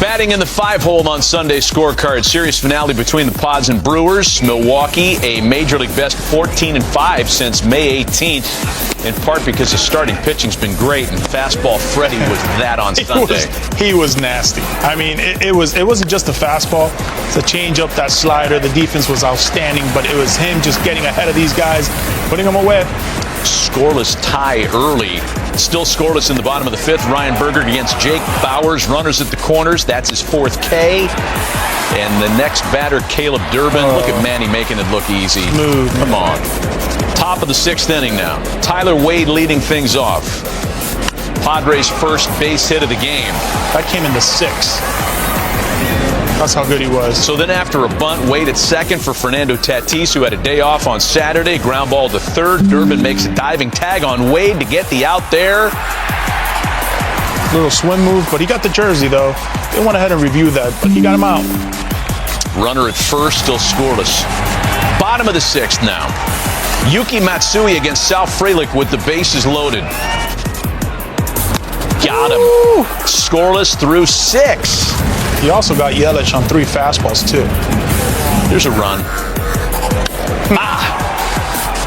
Batting in the 5-hole on Sunday's scorecard. Series finale between the Pods and Brewers. Milwaukee, a Major League best 14-5 since May 18th, in part because his starting pitching's been great, and fastball Freddie was that on Sunday. He was nasty. I mean, it wasn't just a fastball. It's a changeup, that slider. The defense was outstanding, but it was him just getting ahead of these guys, putting them away. Scoreless tie early. Still scoreless in the bottom of the 5th. Ryan Berger against Jake Bauers. Runners at the corners. That's his 4th K. And the next batter, Caleb Durbin. Look at Manny making it look easy. Smooth. Come on. Top of the 6th inning now. Tyler Wade leading things off. Padres' first base hit of the game. That came in the 6th. That's how good he was. So then after a bunt, Wade at second for Fernando Tatis, who had a day off on Saturday. Ground ball to third. Durbin makes a diving tag on Wade to get the out there. Little swim move, but he got the jersey, though. They went ahead and reviewed that, but he got him out. Runner at first, still scoreless. Bottom of the 6th now. Yuki Matsui against Sal Frelick with the bases loaded. Got him. Woo! Scoreless through 6. He also got Yelich on 3 fastballs, too. Here's a run.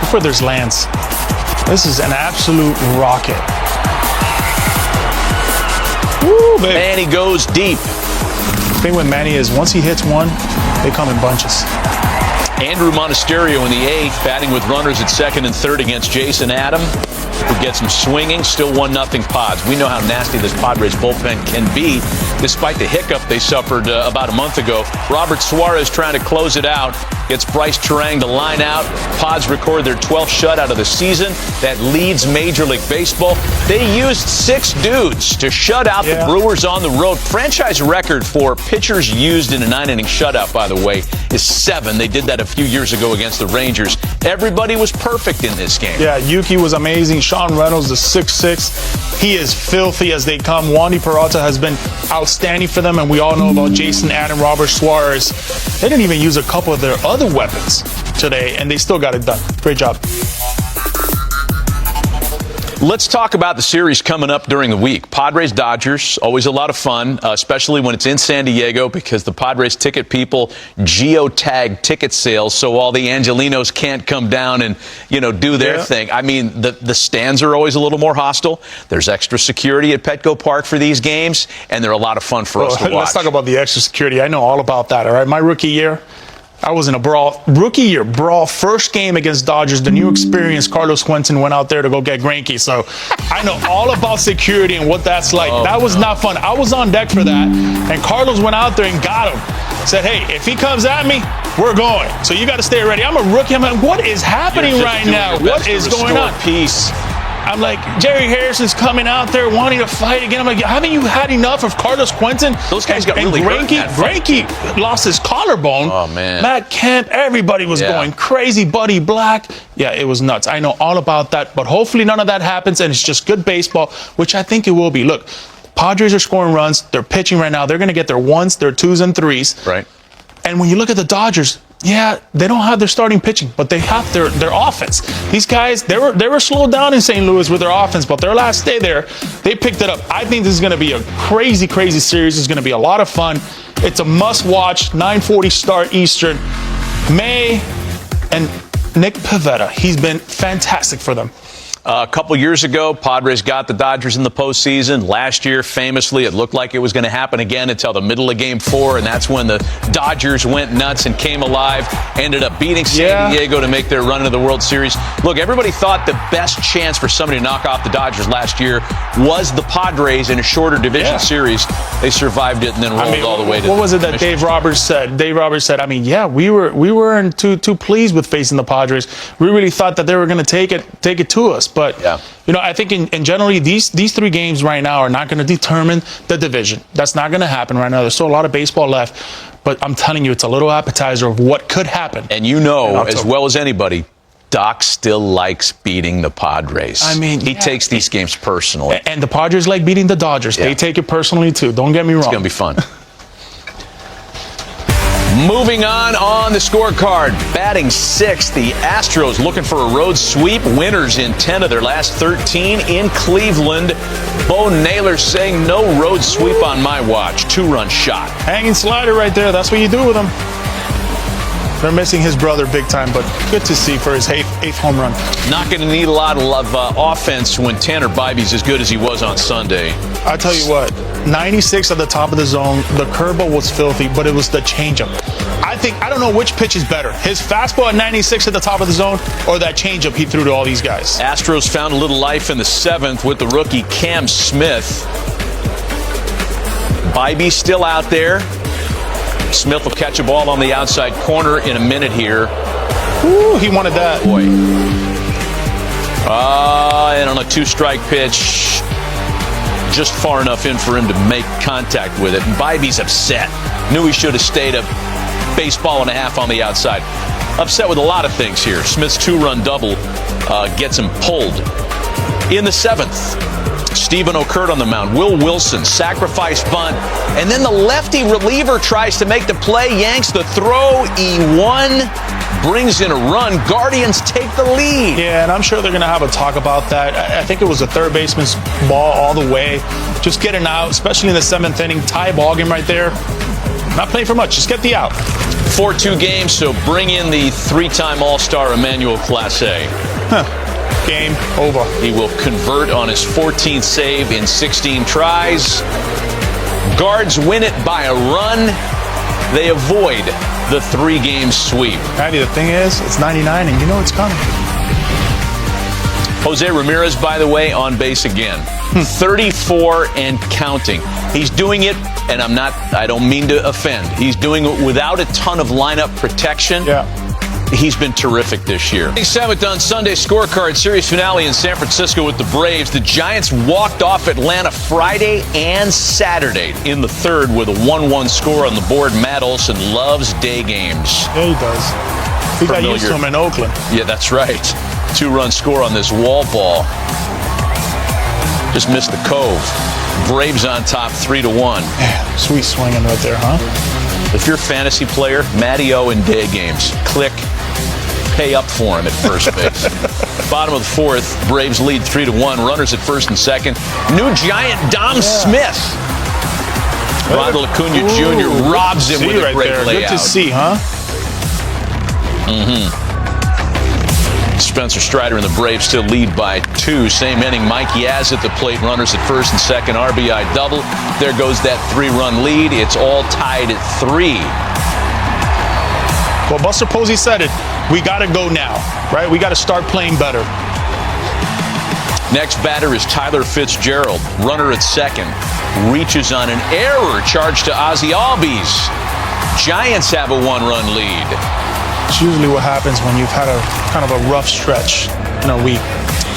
Before there's Lance. This is an absolute rocket. Woo, baby. And he goes deep. The thing with Manny is once he hits one, they come in bunches. Andrew Monasterio in the 8th, batting with runners at 2nd and 3rd against Jason Adam, who gets him swinging. Still 1-0 Pods. We know how nasty this Padres bullpen can be, despite the hiccup they suffered about a month ago. Robert Suarez trying to close it out. Gets Bryce Terang to line out. Pods record their 12th shutout of the season. That leads Major League Baseball. They used 6 dudes to shut out the Brewers on the road. Franchise record for pitchers used in a 9-inning shutout, by the way, is 7. They did that a few years ago against the Rangers. Everybody was perfect in this game. Yeah, Yuki was amazing. Sean Reynolds, the 6'6". He is filthy as they come. Wandy Peralta has been outstanding for them, and we all know about Jason Adam, Robert Suarez. They didn't even use a couple of their other weapons today, and they still got it done. Great job. Let's talk about the series coming up during the week. Padres-Dodgers, always a lot of fun, especially when it's in San Diego, because the Padres ticket people geotag ticket sales, so all the Angelinos can't come down and, do their thing. I mean, the stands are always a little more hostile. There's extra security at Petco Park for these games, and they're a lot of fun for us to watch. Let's talk about the extra security. I know all about that, all right? My rookie year, I was in a brawl. Rookie year brawl, first game against Dodgers, the new experience. Carlos Quentin went out there to go get Greinke. So I know all about security and what that's like. That was not fun. I was on deck for that. And Carlos went out there and got him. Said, hey, if he comes at me, we're going. So you got to stay ready. I'm a rookie. I'm like, what is happening right now? What is going on? Peace. I'm like, Jerry Harrison's coming out there wanting to fight again. I'm like, haven't you had enough of Carlos Quentin? Those guys got really hurt. Greinke lost his collarbone. Oh, man. Matt Kemp, everybody was going crazy. Buddy Black. Yeah, it was nuts. I know all about that, but hopefully none of that happens, and it's just good baseball, which I think it will be. Look, Padres are scoring runs. They're pitching right now. They're going to get their 1s, their 2s, and 3s. Right. And when you look at the Dodgers, yeah, they don't have their starting pitching, but they have their offense. These guys, they were slowed down in St. Louis with their offense, but their last day there, they picked it up. I think this is going to be a crazy, crazy series. It's going to be a lot of fun. It's a must-watch, 9:40 start Eastern. May and Nick Pivetta, he's been fantastic for them. A couple years ago, Padres got the Dodgers in the postseason. Last year, famously, it looked like it was going to happen again until the middle of Game 4, and that's when the Dodgers went nuts and came alive, ended up beating San Diego to make their run into the World Series. Look, everybody thought the best chance for somebody to knock off the Dodgers last year was the Padres in a shorter division series. They survived it and then rolled all the way to what was it that Dave Roberts said? Dave Roberts said, we weren't too pleased with facing the Padres. We really thought that they were going to take it to us. But, I think in generally these 3 games right now are not going to determine the division. That's not going to happen right now. There's still a lot of baseball left. But I'm telling you, it's a little appetizer of what could happen. And as well as anybody, Doc still likes beating the Padres. He takes these games personally. And the Padres like beating the Dodgers. They take it personally, too. Don't get me wrong. It's going to be fun. Moving on the scorecard. Batting sixth, the Astros looking for a road sweep. Winners in 10 of their last 13 in Cleveland. Bo Naylor saying no road sweep on my watch. 2-run shot. Hanging slider right there. That's what you do with him. They're missing his brother big time, but good to see for his eighth home run. Not going to need a lot of offense when Tanner Bybee's as good as he was on Sunday. I'll tell you what, 96 at the top of the zone. The curveball was filthy, but it was the changeup. I don't know which pitch is better. His fastball at 96 at the top of the zone or that changeup he threw to all these guys. Astros found a little life in the 7th with the rookie Cam Smith. Bybee still out there. Smith will catch a ball on the outside corner in a minute here. Ooh, he wanted that. Boy. And on a 2-strike pitch, just far enough in for him to make contact with it. And Bybee's upset. Knew he should have stayed a baseball and a half on the outside. Upset with a lot of things here. Smith's 2-run double gets him pulled. In the 7th, Stephen Okert on the mound. Will Wilson, sacrifice bunt. And then the lefty reliever tries to make the play, yanks the throw. E1 brings in a run. Guardians take the lead. Yeah, and I'm sure they're going to have a talk about that. I think it was a third baseman's ball all the way. Just getting out, especially in the 7th inning. Ty ball game right there. Not playing for much. Just get the out. 4-2 game, so bring in the 3-time All-Star Emmanuel Clase. Game over. He will convert on his 14th save in 16 tries. Guards win it by a run. They avoid the 3-game sweep. Patty, the thing is, it's 99 and you know it's coming. Jose Ramirez, by the way, on base again. 34 and counting. He's doing it, and I don't mean to offend. He's doing it without a ton of lineup protection. Yeah. He's been terrific this year. 7th on Sunday scorecard, series finale in San Francisco with the Braves. The Giants walked off Atlanta Friday and Saturday in the 3rd with a 1-1 score on the board. Matt Olson loves day games. Yeah, he does. We got used to him in Oakland. Yeah, that's right. 2-run score on this wall ball. Just missed the cove. Braves on top 3-1. Man, sweet swinging right there, huh? If you're a fantasy player, Matty O in day games. Click. Pay up for him at first base. Bottom of the 4th, Braves lead 3-1. Runners at 1st and 2nd. New Giant Dom Smith. Ronald Acuna Jr. robs him with a great layout. Good to see, huh? Spencer Strider and the Braves still lead by 2. Same inning, Mike Yaz at the plate. Runners at 1st and 2nd. RBI double. There goes that 3-run lead. It's all tied at 3. Well, Buster Posey said it. We got to go now, right? We got to start playing better. Next batter is Tyler Fitzgerald. Runner at 2nd. Reaches on an error charged to Ozzie Albies. Giants have a 1-run lead. It's usually what happens when you've had a kind of a rough stretch in a week.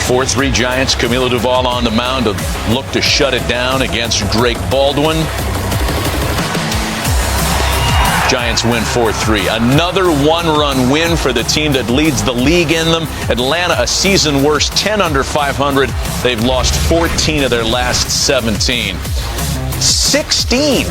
4-3 Giants. Camilo Duvall on the mound to look to shut it down against Drake Baldwin. Giants win 4-3. Another 1-run win for the team that leads the league in them. Atlanta, a season worst, 10 under 500. They've lost 14 of their last 17. 16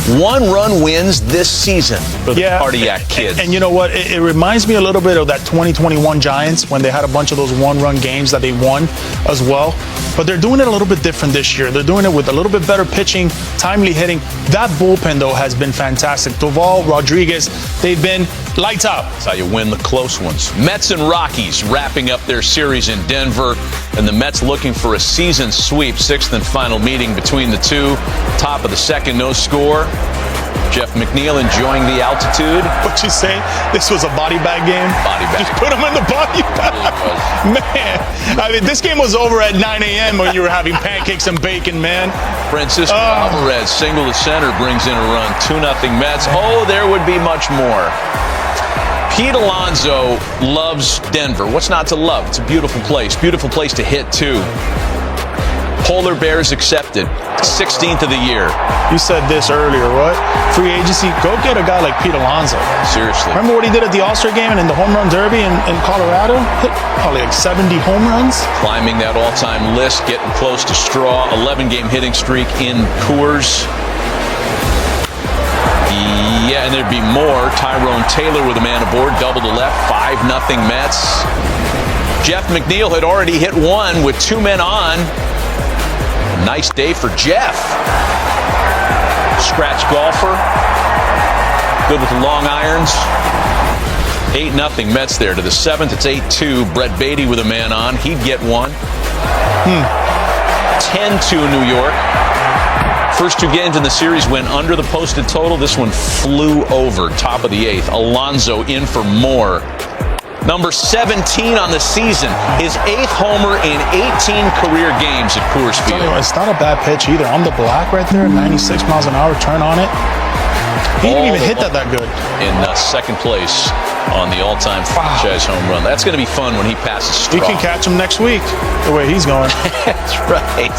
1-run wins this season for the Cardiac Kids. And you know what? It reminds me a little bit of that 2021 Giants when they had a bunch of those 1-run games that they won as well. But they're doing it a little bit different this year. They're doing it with a little bit better pitching, timely hitting. That bullpen, though, has been fantastic. Duvall, Rodriguez, they've been lights out. That's how you win the close ones. Mets and Rockies wrapping up their series in Denver. And the Mets looking for a season sweep. 6th and final meeting between the two. Top of the 2nd, no score. Jeff McNeil enjoying the altitude. What you say? This was a body bag game? Body bag. Just put him in the body bag. Man, I mean, this game was over at 9 a.m. when you were having pancakes and bacon, man. Francisco Alvarez, single to center, brings in a run. 2-0 Mets. Oh, there would be much more. Pete Alonso loves Denver. What's not to love? It's a beautiful place. Beautiful place to hit, too. Polar Bears accepted. 16th of the year. You said this earlier, what? Free agency, go get a guy like Pete Alonso. Seriously. Remember what he did at the All-Star game and in the home run derby in Colorado? Hit probably like 70 home runs. Climbing that all-time list, getting close to straw. 11-game hitting streak in Coors. Yeah, and they're be more. Tyrone Taylor with a man aboard, double to left, 5-0 Mets. Jeff McNeil had already hit one with 2 men on. Nice day for Jeff. Scratch golfer. Good with the long irons. 8-0 Mets there to the 7th. It's 8-2. Brett Beatty with a man on. He'd get one. 10-2 New York. First 2 games in the series went under the posted total. This one flew over. Top of the 8th. Alonso in for more. Number 17 on the season. His 8th homer in 18 career games at Coors Field. It's not a bad pitch either. On the black right there, 96 miles an hour, turn on it. He didn't even hit that good. In second place on the all-time franchise home run. That's going to be fun when he passes Straw. We can catch him next week, the way he's going. That's right.